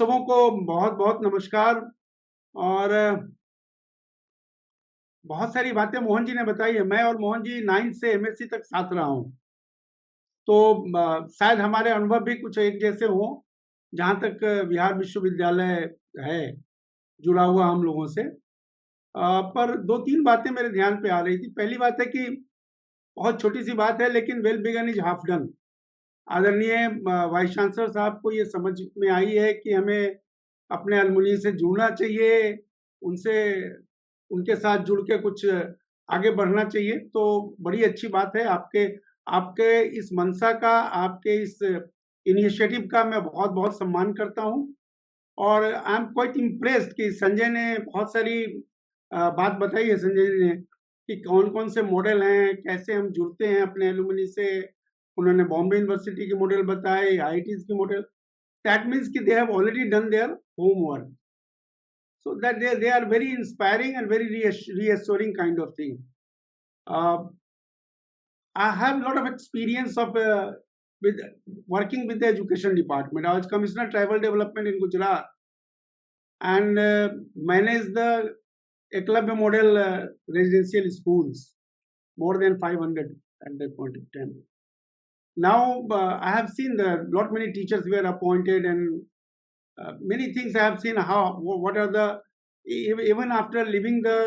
सबों को बहुत बहुत नमस्कार। और बहुत सारी बातें मोहन जी ने बताई है। मैं और मोहन जी 9th से एमएससी तक साथ रहा हूँ, तो शायद हमारे अनुभव भी कुछ एक जैसे हों। जहाँ तक बिहार विश्वविद्यालय है जुड़ा हुआ हम लोगों से, पर दो तीन बातें मेरे ध्यान पे आ रही थी। पहली बात है कि बहुत छोटी सी बात है, लेकिन well begun is half done. आदरणीय वाइस चांसलर साहब को ये समझ में आई है कि हमें अपने अलमुनी से जुड़ना चाहिए, उनसे उनके साथ जुड़ के कुछ आगे बढ़ना चाहिए। तो बड़ी अच्छी बात है। आपके आपके इस मंशा का, आपके इस इनिशिएटिव का मैं बहुत बहुत सम्मान करता हूँ। और आई एम क्वाइट इम्प्रेस्ड कि संजय ने बहुत सारी बात बताई है। संजय जी ने कि कौन कौन से मॉडल हैं, कैसे हम जुड़ते हैं अपने एलुमनी से। उन्होंने बॉम्बे यूनिवर्सिटी के मॉडल बताए, आईआईटीज के मॉडल। दैट मीन्स कि they have already done their homework, so that they are very inspiring and very reassuring kind of thing. uh, I have a lot of experience of with working with the education department. I was commissioner tribal development in Gujarat and managed the Eklavya model residential schools, more than 500 at that point of time. Now I have seen the lot many teachers were appointed, and many things I have seen how what are the even after leaving the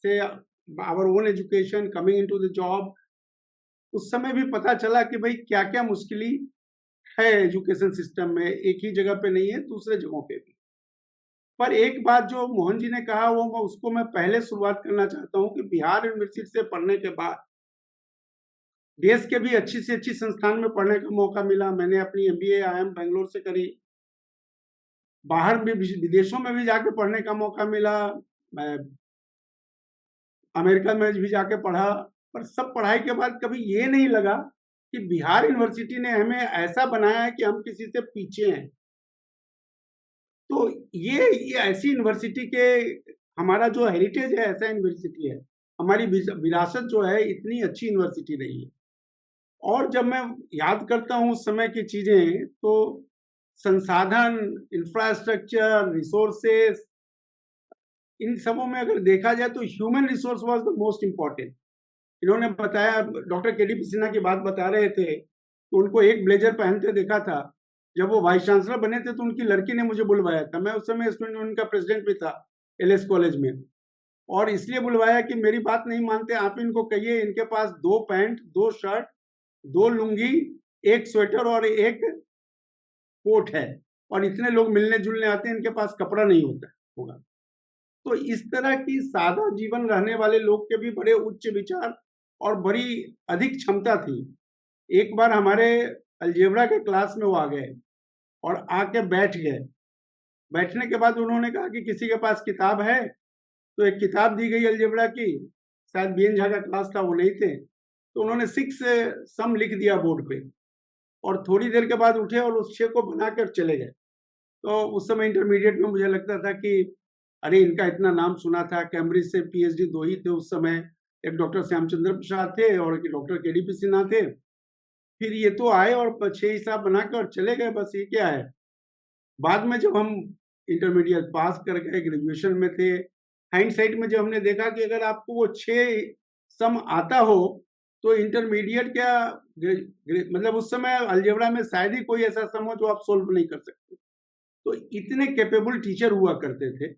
say our own education, coming into the job, उस समय भी पता चला कि भाई क्या क्या मुश्किली है एजुकेशन सिस्टम में। एक ही जगह पे नहीं है, दूसरे जगहों पे भी। पर एक बात जो मोहन जी ने कहा वो उसको मैं पहले शुरुआत करना चाहता हूँ कि बिहार यूनिवर्सिटी से पढ़ने के बाद देश के भी अच्छी से अच्छी संस्थान में पढ़ने का मौका मिला। मैंने अपनी एमबीए आईआईएम बेंगलोर से करी, बाहर भी विदेशों में भी जाके पढ़ने का मौका मिला। मैं अमेरिका में भी जाके पढ़ा। पर सब पढ़ाई के बाद कभी ये नहीं लगा कि बिहार यूनिवर्सिटी ने हमें ऐसा बनाया है कि हम किसी से पीछे हैं। तो ये ऐसी यूनिवर्सिटी के हमारा जो हेरिटेज है, ऐसा यूनिवर्सिटी है। हमारी विरासत जो है, इतनी अच्छी यूनिवर्सिटी रही है। और जब मैं याद करता हूँ उस समय की चीजें, तो संसाधन, इंफ्रास्ट्रक्चर, रिसोर्सेस, इन सबों में अगर देखा जाए तो human resource was the most important. इन्होंने बताया, डॉक्टर केडी सिन्हा की बात बता रहे थे, तो उनको एक ब्लेजर पहनते देखा था। जब वो वाइस चांसलर बने थे तो उनकी लड़की ने मुझे बुलवाया था। मैं उस समय स्टूडेंट यूनियन का प्रेसिडेंट भी था एलएस कॉलेज में। और इसलिए बुलवाया कि मेरी बात नहीं मानते, आप इनको कहिए इनके पास 2 पैंट, 2 शर्ट, 2 लुंगी, एक स्वेटर और एक कोट है, और इतने लोग मिलने जुलने आते हैं, इनके पास कपड़ा नहीं होता होगा। तो इस तरह की सादा जीवन रहने वाले लोग के भी बड़े उच्च विचार और बड़ी अधिक क्षमता थी। एक बार हमारे अलजेब्रा के क्लास में वो आ गए और आके बैठ गए। बैठने के बाद उन्होंने कहा कि किसी के पास किताब है? तो एक किताब दी गई अलजेब्रा की। शायद बीएन झा का क्लास था, वो नहीं थे। तो उन्होंने 6 सम लिख दिया बोर्ड पे, और थोड़ी देर के बाद उठे और उस 6 को बनाकर चले गए। तो उस समय इंटरमीडिएट में मुझे लगता था कि अरे इनका इतना नाम सुना था। कैम्ब्रिज से पीएचडी 2 ही थे उस समय, एक डॉक्टर श्यामचंद्र प्रसाद थे और एक डॉक्टर केडीपी सिन्हा थे। फिर ये तो आए और 6 हिसाब बना के और चले गए, बस ये क्या है। बाद में जब हम इंटरमीडिएट पास कर गए, ग्रेजुएशन में थे, हाइंडसाइट में जब हमने देखा कि अगर आपको वो 6 सम आता हो तो इंटरमीडिएट क्या, मतलब उस समय अलजेब्रा में शायद ही कोई ऐसा सम हो जो आप सोल्व नहीं कर सकते। तो इतने कैपेबल टीचर हुआ करते थे।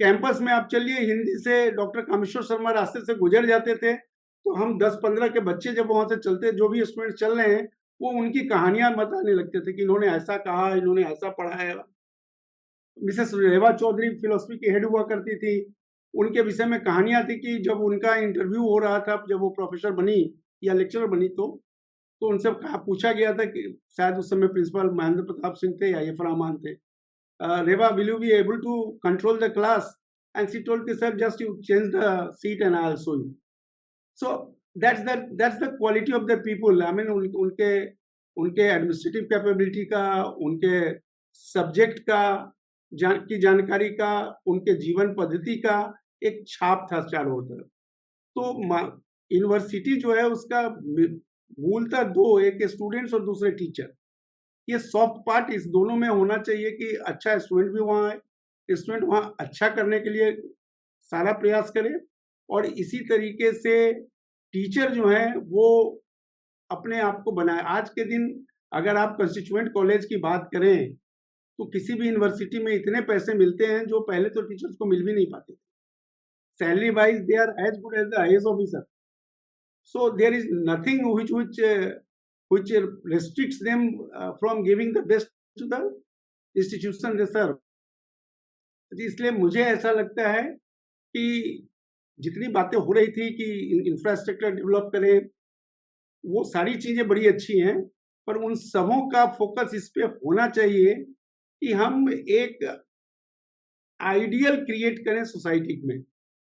कैंपस में आप चलिए, हिंदी से डॉक्टर कामेश्वर शर्मा रास्ते से गुजर जाते थे, तो हम 10-15 के बच्चे जब वहां से चलते, जो भी स्टूडेंट चल रहे हैं, वो उनकी कहानियां बताने लगते थे कि इन्होंने ऐसा कहा, इन्होंने ऐसा पढ़ा है। मिसेस रेवा चौधरी फिलोसफी की हेड हुआ करती थी। उनके विषय में कहानियां थी कि जब उनका इंटरव्यू हो रहा था, जब वो प्रोफेसर बनी या लेक्चरर बनी, तो उनसे कहा, पूछा गया था कि शायद उस समय प्रिंसिपल महेंद्र प्रताप सिंह थे या ये फरमान थे, Reva, will you be able to control the class? And she told me, sir, just you change the seat and I'll show you. So that's the quality of the people. I mean, उनके उनके administrative capability का, उनके subject का की जानकारी का, उनके जीवन पद्धति का एक छाप था चारों तरफ। तो यूनिवर्सिटी जो है उसका मूलतः दो, एक स्टूडेंट्स और दूसरे टीचर। ये सॉफ्ट पार्ट इस दोनों में होना चाहिए कि अच्छा स्टूडेंट भी वहाँ आए, स्टूडेंट वहाँ अच्छा करने के लिए सारा प्रयास करे, और इसी तरीके से टीचर जो है वो अपने आप को बनाए। आज के दिन अगर आप कंस्टिट्यूएंट कॉलेज की बात करें तो किसी भी यूनिवर्सिटी में इतने पैसे मिलते हैं जो पहले तो टीचर्स को मिल भी नहीं पाते। Salary wise they are as good as the IAS officer, so there is nothing which restricts them from giving the best to the institution they serve। इसलिए मुझे ऐसा लगता है कि जितनी बातें हो रही थी कि इंफ्रास्ट्रक्चर डेवलप करें, वो सारी चीजें बड़ी अच्छी हैं, पर उन सबों का फोकस इस पे होना चाहिए कि हम एक आइडियल क्रिएट करें सोसाइटी में।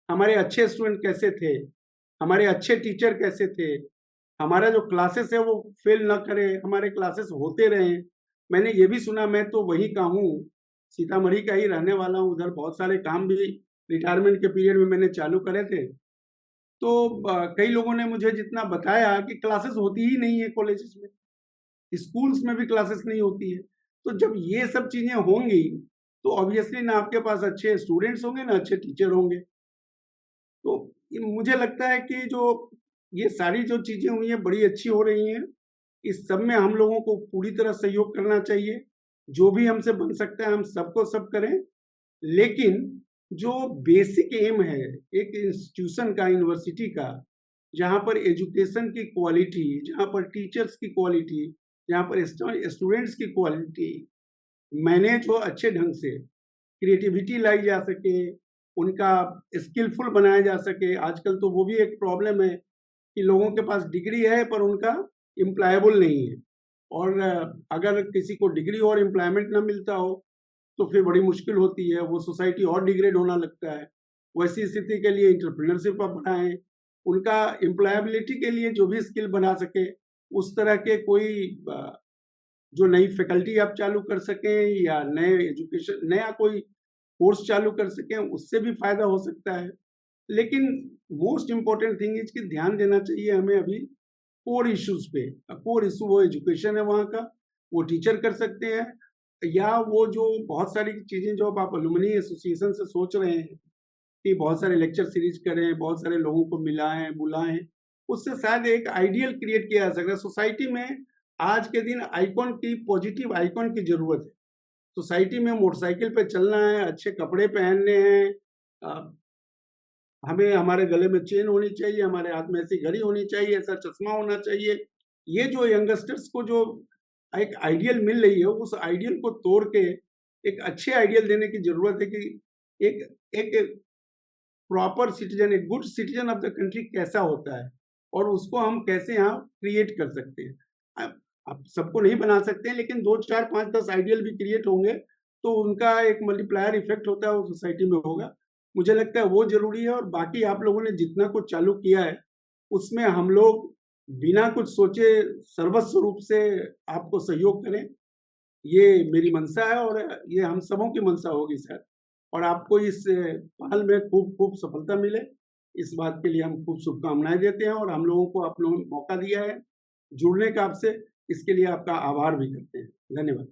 हमारे अच्छे स्टूडेंट कैसे थे, हमारे अच्छे टीचर कैसे थे, हमारा जो क्लासेस है वो फेल ना करे, हमारे क्लासेस होते रहें। मैंने ये भी सुना, मैं तो वहीं का हूँ, सीतामढ़ी का ही रहने वाला हूँ, उधर बहुत सारे काम भी रिटायरमेंट के पीरियड में मैंने चालू करे थे। तो कई लोगों ने मुझे जितना बताया कि क्लासेस होती ही नहीं है कॉलेजेस में, स्कूल्स में भी क्लासेस नहीं होती है। तो जब ये सब चीजें होंगी तो ऑब्वियसली ना आपके पास अच्छे स्टूडेंट्स होंगे ना अच्छे टीचर होंगे। तो मुझे लगता है कि जो ये सारी जो चीजें हुई हैं बड़ी अच्छी हो रही हैं। इस सब में हम लोगों को पूरी तरह सहयोग करना चाहिए। जो भी हमसे बन सकता है हम सबको सब करें। लेकिन जो बेसिक एम है एक इंस्टीट्यूशन का, यूनिवर्सिटी का, जहाँ पर एजुकेशन की क्वालिटी, जहाँ पर टीचर्स की क्वालिटी, जहाँ पर स्टूडेंट्स की क्वालिटी मैनेज हो अच्छे ढंग से, क्रिएटिविटी लाई जा सके, उनका स्किलफुल बनाया जा सके। आजकल तो वो भी एक प्रॉब्लम है कि लोगों के पास डिग्री है पर उनका एम्प्लॉयबल नहीं है, और अगर किसी को डिग्री और एम्प्लॉयमेंट ना मिलता हो तो फिर बड़ी मुश्किल होती है, वो सोसाइटी और डिग्रेड होना लगता है। वैसी स्थिति के लिए एंटरप्रेन्योरशिप आप बढ़ाएं, उनका एम्प्लॉयबिलिटी के लिए जो भी स्किल बना सके उस तरह के कोई जो नई फैकल्टी आप चालू कर सकें या नए एजुकेशन नया कोई कोर्स चालू कर सकें, उससे भी फायदा हो सकता है। लेकिन मोस्ट इम्पोर्टेंट थिंग इज कि ध्यान देना चाहिए हमें अभी कोर इश्यूज पे। कोर इशू वो एजुकेशन है वहाँ का, वो टीचर कर सकते हैं, या वो जो बहुत सारी चीजें जो आप अलुमनी एसोसिएशन से सोच रहे हैं कि बहुत सारे लेक्चर सीरीज करें, बहुत सारे लोगों को मिलाएं बुलाएं, उससे शायद एक आइडियल क्रिएट किया जा सकता है सोसाइटी में। आज के दिन आइकॉन की, पॉजिटिव आइकॉन की जरूरत है। सोसाइटी में मोटरसाइकिल पे चलना है, अच्छे कपड़े पहनने हैं, हमें हमारे गले में चेन होनी चाहिए, हमारे हाथ में ऐसी घड़ी होनी चाहिए, ऐसा चश्मा होना चाहिए। ये जो यंगस्टर्स को जो एक आइडियल मिल रही है, उस आइडियल को तोड़ के एक अच्छे आइडियल देने की जरूरत है कि एक एक प्रॉपर सिटीजन, एक good citizen of the country कैसा होता है, और उसको हम कैसे यहाँ क्रिएट कर सकते हैं। आप सबको नहीं बना सकते हैं, लेकिन 2, 4, 5, 10 आइडियल भी क्रिएट होंगे तो उनका एक मल्टीप्लायर इफेक्ट होता है, वो सोसाइटी में होगा। मुझे लगता है वो जरूरी है, और बाकी आप लोगों ने जितना कुछ चालू किया है उसमें हम लोग बिना कुछ सोचे सर्वस्व रूप से आपको सहयोग करें, ये मेरी मंशा है, और ये हम सबों की मंशा होगी सर। और आपको इस पहल में खूब खूब सफलता मिले, इस बात के लिए हम खूब शुभकामनाएं देते हैं, और हम लोगों को आप लोगों ने मौका दिया है जुड़ने का आपसे, इसके लिए आपका आभार भी करते हैं। धन्यवाद।